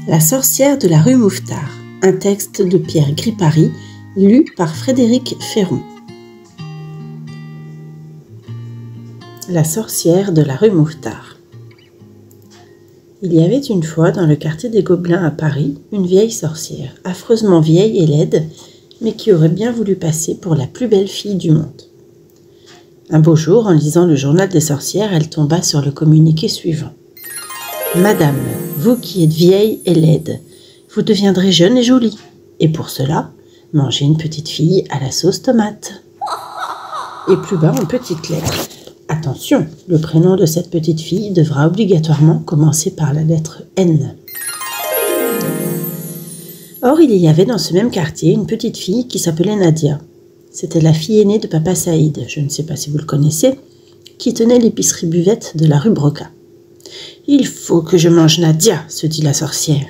La sorcière de la rue Mouffetard, un texte de Pierre Gripari, lu par Frédéric Ferron. La sorcière de la rue Mouffetard. Il y avait une fois dans le quartier des Gobelins à Paris une vieille sorcière, affreusement vieille et laide, mais qui aurait bien voulu passer pour la plus belle fille du monde. Un beau jour, en lisant le journal des sorcières, elle tomba sur le communiqué suivant. « Madame, vous qui êtes vieille et laide, vous deviendrez jeune et jolie. Et pour cela, mangez une petite fille à la sauce tomate. » Et plus bas, en petites lettres. « Attention, le prénom de cette petite fille devra obligatoirement commencer par la lettre N. » Or, il y avait dans ce même quartier une petite fille qui s'appelait Nadia. C'était la fille aînée de Papa Saïd, je ne sais pas si vous le connaissez, qui tenait l'épicerie buvette de la rue Broca. « Il faut que je mange Nadia, se dit la sorcière. »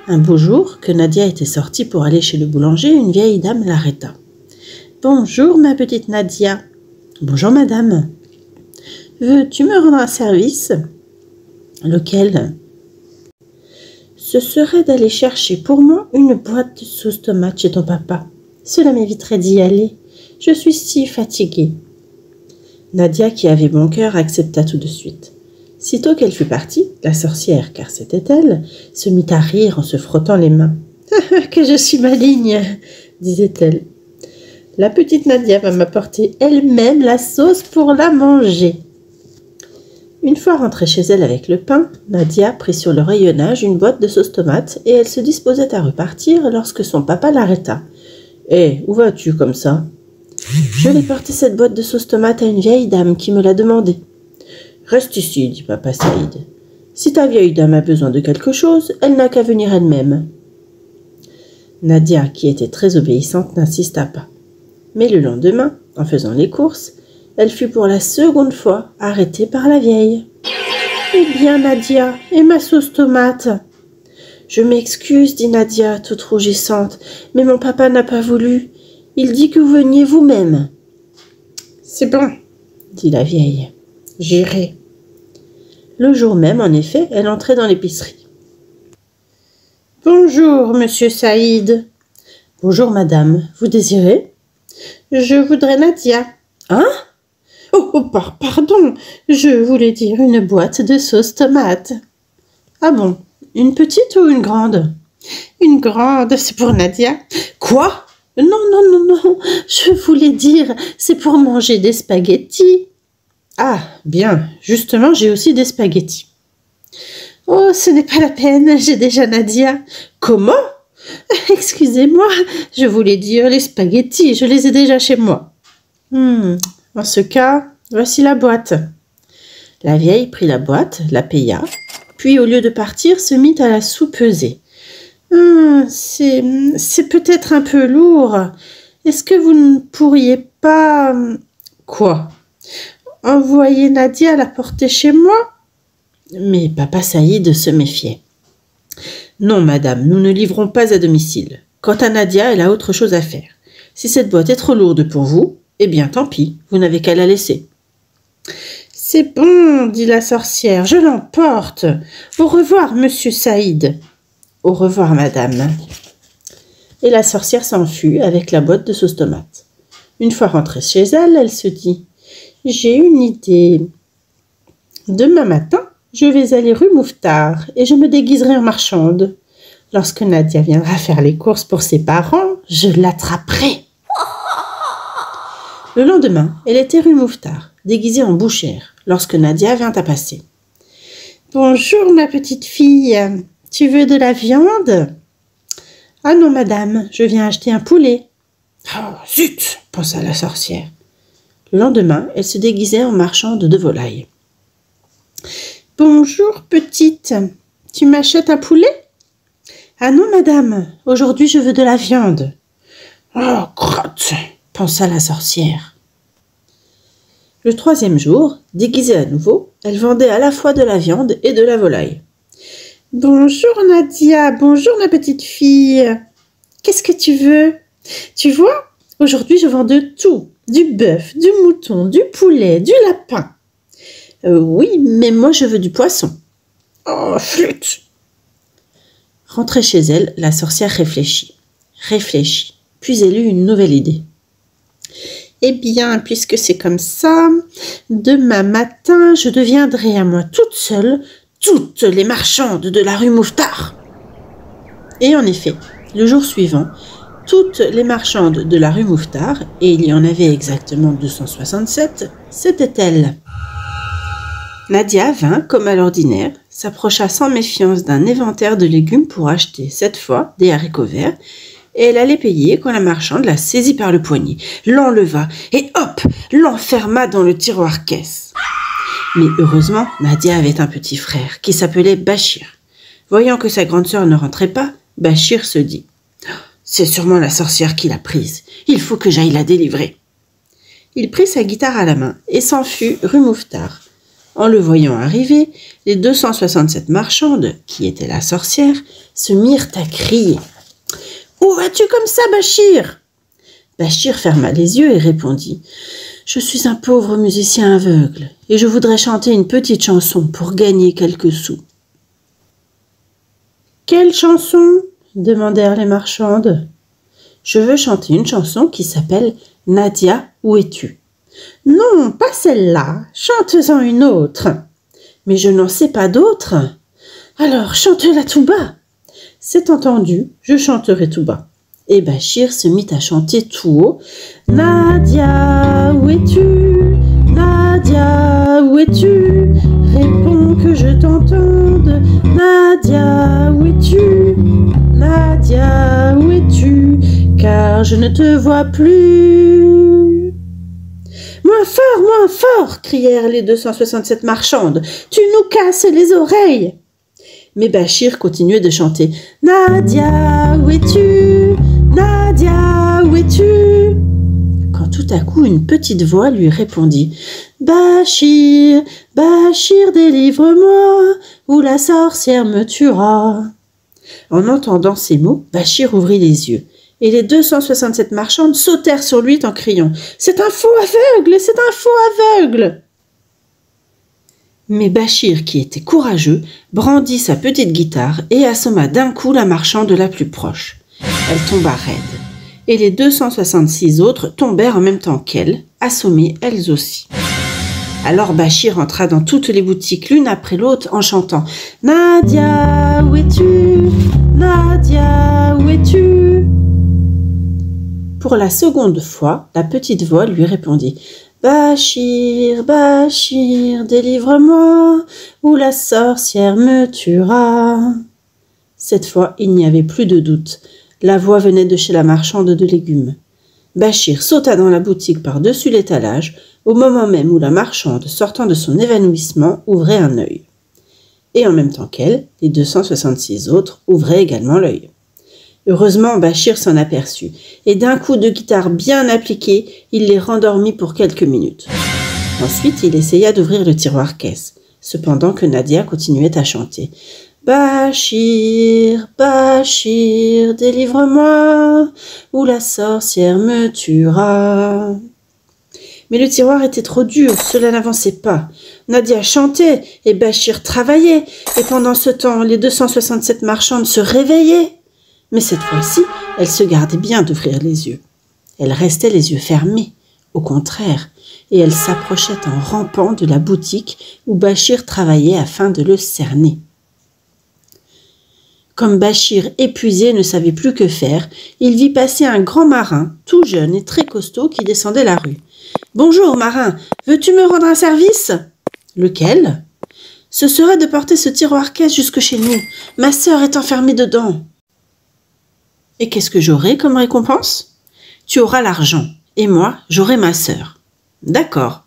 Un beau jour, que Nadia était sortie pour aller chez le boulanger, une vieille dame l'arrêta. « Bonjour, ma petite Nadia. »« Bonjour, madame. »« Veux-tu me rendre un service ?»« Lequel ?»« Ce serait d'aller chercher pour moi une boîte de sauce tomate chez ton papa. Cela m'éviterait d'y aller. Je suis si fatiguée. » Nadia, qui avait bon cœur, accepta tout de suite. Sitôt qu'elle fut partie, la sorcière, car c'était elle, se mit à rire en se frottant les mains. « Que je suis maligne !» disait-elle. « La petite Nadia va m'apporter elle-même la sauce pour la manger. » Une fois rentrée chez elle avec le pain, Nadia prit sur le rayonnage une boîte de sauce tomate et elle se disposait à repartir lorsque son papa l'arrêta. « Hé, où vas-tu comme ça ?»« Je vais porter cette boîte de sauce tomate à une vieille dame qui me l'a demandé. »« Reste ici, dit Papa Saïd. Si ta vieille dame a besoin de quelque chose, elle n'a qu'à venir elle-même. » Nadia, qui était très obéissante, n'insista pas. Mais le lendemain, en faisant les courses, elle fut pour la seconde fois arrêtée par la vieille. « Eh bien, Nadia, et ma sauce tomate ?»« Je m'excuse, dit Nadia, toute rougissante, mais mon papa n'a pas voulu. Il dit que vous veniez vous-même. »« C'est bon, dit la vieille. J'irai. » Le jour même, en effet, elle entrait dans l'épicerie. « Bonjour, monsieur Saïd. »« Bonjour, madame. Vous désirez ?»« Je voudrais Nadia. »« Hein ? Oh, pardon, je voulais dire une boîte de sauce tomate. »« Ah bon, une petite ou une grande ? » ?»« Une grande, c'est pour Nadia. »« Quoi ? Non, je voulais dire, c'est pour manger des spaghettis. » « Ah, bien, justement, j'ai aussi des spaghettis. »« Oh, ce n'est pas la peine, j'ai déjà Nadia. »« Comment ? Excusez-moi, je voulais dire les spaghettis, je les ai déjà chez moi. »« En ce cas, voici la boîte. » La vieille prit la boîte, la paya, puis au lieu de partir, se mit à la sous-peser. « C'est peut-être un peu lourd. Est-ce que vous ne pourriez pas... » « Quoi ? Envoyer Nadia la porter chez moi ? » Mais Papa Saïd se méfiait. « Non, madame, nous ne livrons pas à domicile. Quant à Nadia, elle a autre chose à faire. Si cette boîte est trop lourde pour vous, eh bien tant pis, vous n'avez qu'à la laisser. »« C'est bon, dit la sorcière, je l'emporte. Au revoir, monsieur Saïd. »« Au revoir, madame. » Et la sorcière s'enfuit avec la boîte de sauce tomate. Une fois rentrée chez elle, elle se dit « J'ai une idée. Demain matin, je vais aller rue Mouffetard et je me déguiserai en marchande. Lorsque Nadia viendra faire les courses pour ses parents, je l'attraperai. » Le lendemain, elle était rue Mouffetard, déguisée en bouchère, lorsque Nadia vint à passer. « Bonjour, ma petite fille. Tu veux de la viande ? » ?»« Ah non, madame, je viens acheter un poulet. »« Oh, zut !» pensa la sorcière. Le lendemain, elle se déguisait en marchande de volailles. « Bonjour, petite. Tu m'achètes un poulet ? » ?»« Ah non, madame. Aujourd'hui, je veux de la viande. »« Oh, crotte !» pensa la sorcière. Le troisième jour, déguisée à nouveau, elle vendait à la fois de la viande et de la volaille. « Bonjour, Nadia. Bonjour, ma petite fille. Qu'est-ce que tu veux ? Tu vois, aujourd'hui, je vends de tout. Du bœuf, du mouton, du poulet, du lapin. »« Oui, mais moi je veux du poisson. »« Oh, flûte !» Rentrée chez elle, la sorcière réfléchit, puis elle eut une nouvelle idée. « Eh bien, puisque c'est comme ça, demain matin, je deviendrai à moi toute seule toutes les marchandes de la rue Mouffetard. » Et en effet, le jour suivant, toutes les marchandes de la rue Mouffetard, et il y en avait exactement 267, c'était elle. Nadia vint, comme à l'ordinaire, s'approcha sans méfiance d'un éventaire de légumes pour acheter, cette fois, des haricots verts, et elle allait payer quand la marchande la saisit par le poignet, l'enleva et hop, l'enferma dans le tiroir-caisse. Mais heureusement, Nadia avait un petit frère qui s'appelait Bachir. Voyant que sa grande sœur ne rentrait pas, Bachir se dit « C'est sûrement la sorcière qui l'a prise, il faut que j'aille la délivrer. » Il prit sa guitare à la main et s'enfuit rue Mouffetard. En le voyant arriver, les 267 marchandes, qui étaient la sorcière, se mirent à crier. « Où vas-tu comme ça, Bachir ?» Bachir ferma les yeux et répondit « Je suis un pauvre musicien aveugle et je voudrais chanter une petite chanson pour gagner quelques sous. »« Quelle chanson ?» demandèrent les marchandes. « Je veux chanter une chanson qui s'appelle « Nadia, où es-tu » ? »« Non, pas celle-là, chante-en une autre. »« Mais je n'en sais pas d'autre. »« Alors chante-la tout bas. » »« C'est entendu, je chanterai tout bas. » Et Bachir se mit à chanter tout haut. « Nadia, où es-tu? Nadia, où es-tu? Réponds que je t'entende. Nadia, où es-tu? Nadia, où es-tu? Car je ne te vois plus. »« Moins fort !» crièrent les 267 marchandes. « Tu nous casses les oreilles !» Mais Bachir continuait de chanter « Nadia, où es-tu? Nadia, où es-tu ?» Quand tout à coup une petite voix lui répondit « Bachir, Bachir, délivre-moi, ou la sorcière me tuera. » En entendant ces mots, Bachir ouvrit les yeux, et les 267 marchandes sautèrent sur lui en criant « C'est un faux aveugle, c'est un faux aveugle !» Mais Bachir, qui était courageux, brandit sa petite guitare et assomma d'un coup la marchande la plus proche. Elle tomba raide, et les 266 autres tombèrent en même temps qu'elle, assommées elles aussi. Alors Bachir entra dans toutes les boutiques l'une après l'autre en chantant « Nadia, où es-tu? Nadia, où es-tu » Pour la seconde fois, la petite voix lui répondit « Bachir, Bachir, délivre-moi, ou la sorcière me tuera. » Cette fois, il n'y avait plus de doute. La voix venait de chez la marchande de légumes. Bachir sauta dans la boutique par-dessus l'étalage, au moment même où la marchande, sortant de son évanouissement, ouvrait un œil. Et en même temps qu'elle, les 266 autres ouvraient également l'œil. Heureusement, Bachir s'en aperçut, et d'un coup de guitare bien appliqué, il les rendormit pour quelques minutes. Ensuite, il essaya d'ouvrir le tiroir-caisse, cependant que Nadia continuait à chanter. « Bachir, Bachir, délivre-moi, ou la sorcière me tuera. » Mais le tiroir était trop dur, cela n'avançait pas. Nadia chantait, et Bachir travaillait, et pendant ce temps, les 267 marchandes se réveillaient. Mais cette fois-ci, elle se gardait bien d'ouvrir les yeux. Elle restait les yeux fermés, au contraire, et elle s'approchait en rampant de la boutique où Bachir travaillait afin de le cerner. Comme Bachir, épuisé, ne savait plus que faire, il vit passer un grand marin, tout jeune et très costaud, qui descendait la rue. « Bonjour, marin, veux-tu me rendre un service ?»« Lequel ?»« Ce serait de porter ce tiroir-caisse jusque chez nous. Ma sœur est enfermée dedans. » « Et qu'est-ce que j'aurai comme récompense ? » ?»« Tu auras l'argent, et moi, j'aurai ma sœur. »« D'accord. »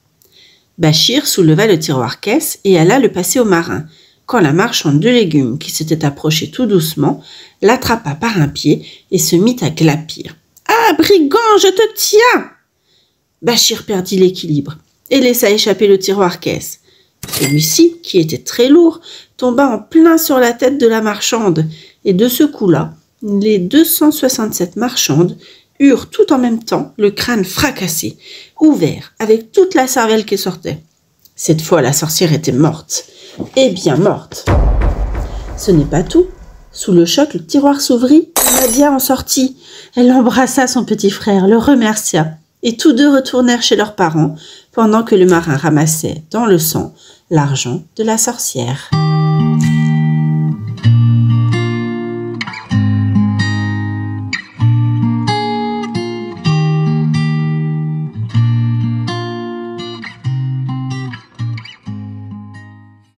Bachir souleva le tiroir-caisse et alla le passer au marin, quand la marchande de légumes, qui s'était approchée tout doucement, l'attrapa par un pied et se mit à glapir. « Ah, brigand, je te tiens !» Bachir perdit l'équilibre et laissa échapper le tiroir-caisse. Celui-ci, qui était très lourd, tomba en plein sur la tête de la marchande, et de ce coup-là, les 267 marchandes eurent tout en même temps le crâne fracassé, ouvert, avec toute la cervelle qui sortait. Cette fois, la sorcière était morte, et bien morte. Ce n'est pas tout. Sous le choc, le tiroir s'ouvrit et Nadia en sortit. Elle embrassa son petit frère, le remercia, et tous deux retournèrent chez leurs parents pendant que le marin ramassait dans le sang l'argent de la sorcière.